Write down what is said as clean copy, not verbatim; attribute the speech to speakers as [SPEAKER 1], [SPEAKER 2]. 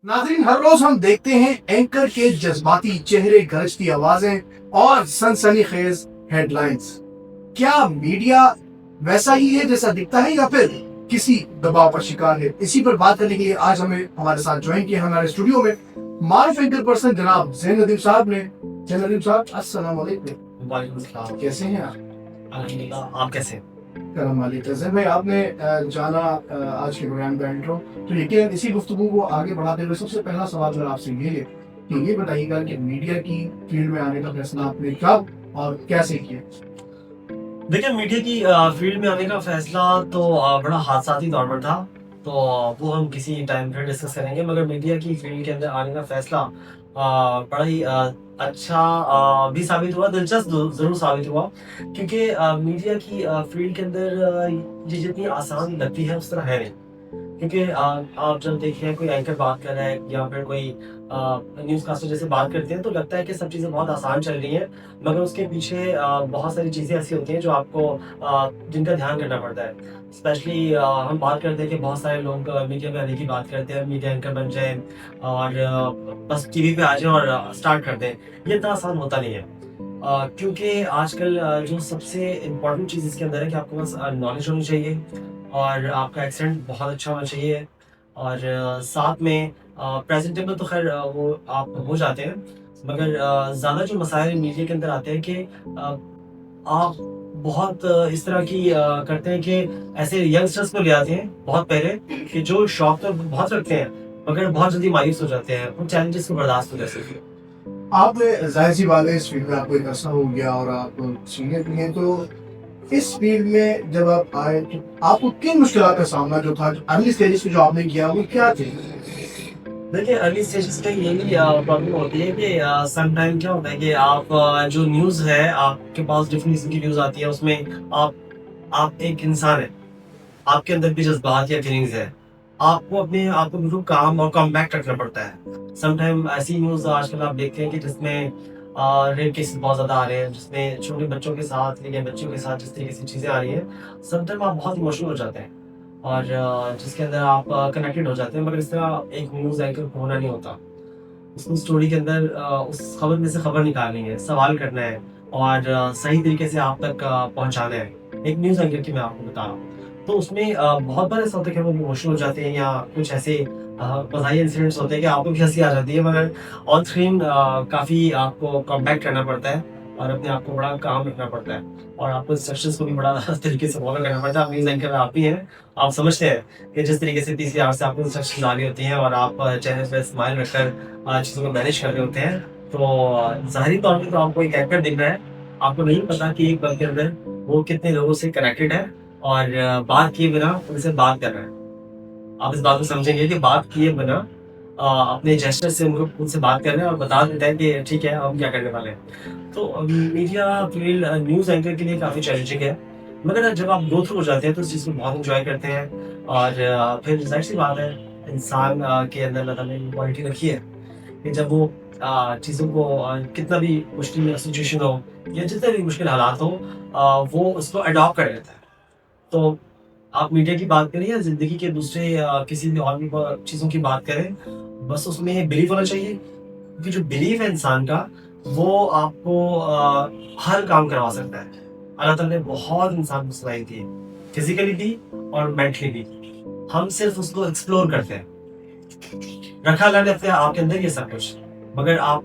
[SPEAKER 1] नाज़रीन, हर रोज हम देखते हैं एंकर के जज्बाती चेहरे, गरजती आवाजें और सनसनीखेज हेडलाइंस। क्या मीडिया वैसा ही है जैसा दिखता है या फिर किसी दबाव का शिकार है? इसी पर बात करने के लिए आज हमें हमारे साथ ज्वाइन किया हमारे स्टूडियो में मारूफ एंकर पर्सन जनाब ज़ैन नदीम साहब ने। ज़ैन नदीम साहब, अस्सलाम वालेकुम।
[SPEAKER 2] वालेकुम सलाम।
[SPEAKER 1] कैसे हैं आप?
[SPEAKER 2] अल्हम्दुलिल्लाह, आप कैसे हैं?
[SPEAKER 1] करम वालेकुम। ज़ैन भाई, आपने जाना आज के प्रोग्राम का इंट्रो, तो लेकिन इसी गुफ्तगू को आगे बढ़ाते हुए सबसे पहला सवाल मेरा आपसे ये है कि ये बताइएगा कि मीडिया की फील्ड में आने का फैसला आपने कब और कैसे किया?
[SPEAKER 2] देखिए, मीडिया की फील्ड में आने का फैसला तो बड़ा हादसाती दौर पर था, तो वो हम किसी टाइम पर डिस्कस करेंगे। मगर मीडिया की फील्ड के अंदर आने का फैसला बड़ा ही अच्छा भी साबित हुआ, दिलचस्प ज़रूर साबित हुआ, क्योंकि मीडिया की फील्ड के अंदर ये जितनी आसान लगती है उस तरह है नहीं। क्योंकि आप जब देखिए कोई एंकर बात कर रहा है या फिर कोई न्यूज़ कास्टर जैसे बात करते हैं, तो लगता है कि सब चीज़ें बहुत आसान चल रही हैं, मगर उसके पीछे बहुत सारी चीज़ें ऐसी होती हैं जो आपको जिनका ध्यान करना पड़ता है। स्पेशली हम बात करते हैं कि बहुत सारे लोग मीडिया में आने की बात करते हैं, मीडिया एंकर बन जाएँ और बस टीवी पे आ जाएँ और स्टार्ट कर दें। ये इतना आसान होता नहीं है। क्योंकि आजकल जो सबसे इम्पोर्टेंट चीज़ इसके अंदर है कि आपके पास नॉलेज होनी चाहिए और आपका एक्सेंट बहुत अच्छा होना चाहिए और साथ में प्रेजेंटेबल तो खैर वो आप हो जाते हैं, मगर ज़्यादा जो मसाइल मीडिया के अंदर आते हैं कि आप बहुत इस तरह की करते हैं कि ऐसे यंगस्टर्स को ले आते हैं बहुत पहले, कि जो शौक तो बहुत रखते हैं मगर बहुत जल्दी मायूस हो जाते हैं उन चैलेंजेस को बर्दाश्त नहीं कर सकते।
[SPEAKER 1] आपने जाहिर सी बात है, इस फील्ड में आपको एक अर्सा हो गया और आप सीनियर भी हैं, तो इस फील्ड में जब आप आए तो आपको किन मुश्किलात का सामना जो था, अर्ली स्टेजेस में जो आपने किया, वो क्या थे?
[SPEAKER 2] देखिए, अर्ली स्टेजेस पे यही प्रॉब्लम होती है कि सम टाइम क्या होता है कि आप जो न्यूज़ है, आपके पास डिफरेंट किस्म की न्यूज़ आती है, उसमें आप एक इंसान हैं, आपके अंदर भी जज़्बात या फीलिंग्स है। आपको अपने आप को बिल्कुल काम और कॉम्पैक्ट रखना पड़ता है। सम टाइम ऐसी न्यूज़ आजकल आप देखते हैं कि जिसमें रेप केसेस बहुत ज़्यादा आ रहे हैं, जिसमें छोटे बच्चों के साथ या बच्चियों के साथ जिस तरीके से चीज़ें आ रही हैं, सम टाइम आप बहुत इमोशनल हो जाते हैं और जिसके अंदर आप कनेक्टेड हो जाते हैं, मगर इस तरह एक न्यूज़ एंकर को होना नहीं होता। उसको स्टोरी के अंदर उस खबर में से खबर निकालनी है, सवाल करना है और सही तरीके से आप तक पहुँचाना है। एक न्यूज़ एंकर की मैं आपको बता रहा हूँ। तो उसमें बहुत बार ऐसा होता है कि हम इमोशनल हो जाते हैं या कुछ ऐसे मज़ाहिया इंसिडेंट्स होते हैं कि आपको भी हँसी आ जाती है, मगर ऑन स्क्रीन काफ़ी आपको कॉम्पैक्ट रहना पड़ता है और अपने आप को बड़ा काम रखना पड़ता है और आपको इंस्ट्रक्शंस को भी बड़ा तरीके से फॉलो करना पड़ता है। आप न्यूज़ एंकर आप भी हैं, आप समझते हैं कि जिस तरीके से तीसरी आँख से आपको इंस्ट्रक्शन आ रही होती हैं और आप चेहरे पे स्माइल रखकर चीज़ों को मैनेज कर रहे होते हैं, तो ज़ाहिरी तौर पे तो आपको एक एंकर दिख रहा है, आपको नहीं पता कि एक पल के अंदर वो कितने लोगों से कनेक्टेड है और बात किए बिना उनसे बात कर रहा है। आप इस बात को समझेंगे कि बात किए बिना अपने जेस्चर से उनसे बात कर रहे हैं और बता देते हैं कि ठीक है, हम क्या करने वाले हैं। तो मीडिया फील्ड न्यूज़ एंकर के लिए काफ़ी चैलेंजिंग है, मगर जब आप गो थ्रू हो जाते हैं तो इस चीज़ को बहुत एंजॉय करते हैं और फिर ज़ाहिर-सी बात है, इंसान के अंदर अल्लाह ताला ने क्वालिटी रखी है कि जब वो चीज़ों को कितना भी मुश्किल सिचुएशन हो या जितने भी मुश्किल हालात हो, वो उसको अडॉप्ट कर लेता है। तो आप मीडिया की बात करें या ज़िंदगी के दूसरे किसी भी और भी चीज़ों की बात करें, बस उसमें बिलीव होना चाहिए, क्योंकि जो बिलीव है इंसान का, वो आपको हर काम करवा सकता है। अल्लाह ताला ने बहुत इंसान को सलाहियत दी है, फिज़िकली भी और मेंटली भी। हम सिर्फ़ उसको एक्सप्लोर करते हैं। रखा अल्लाह ने अपने आप के अंदर ये सब कुछ, मगर आप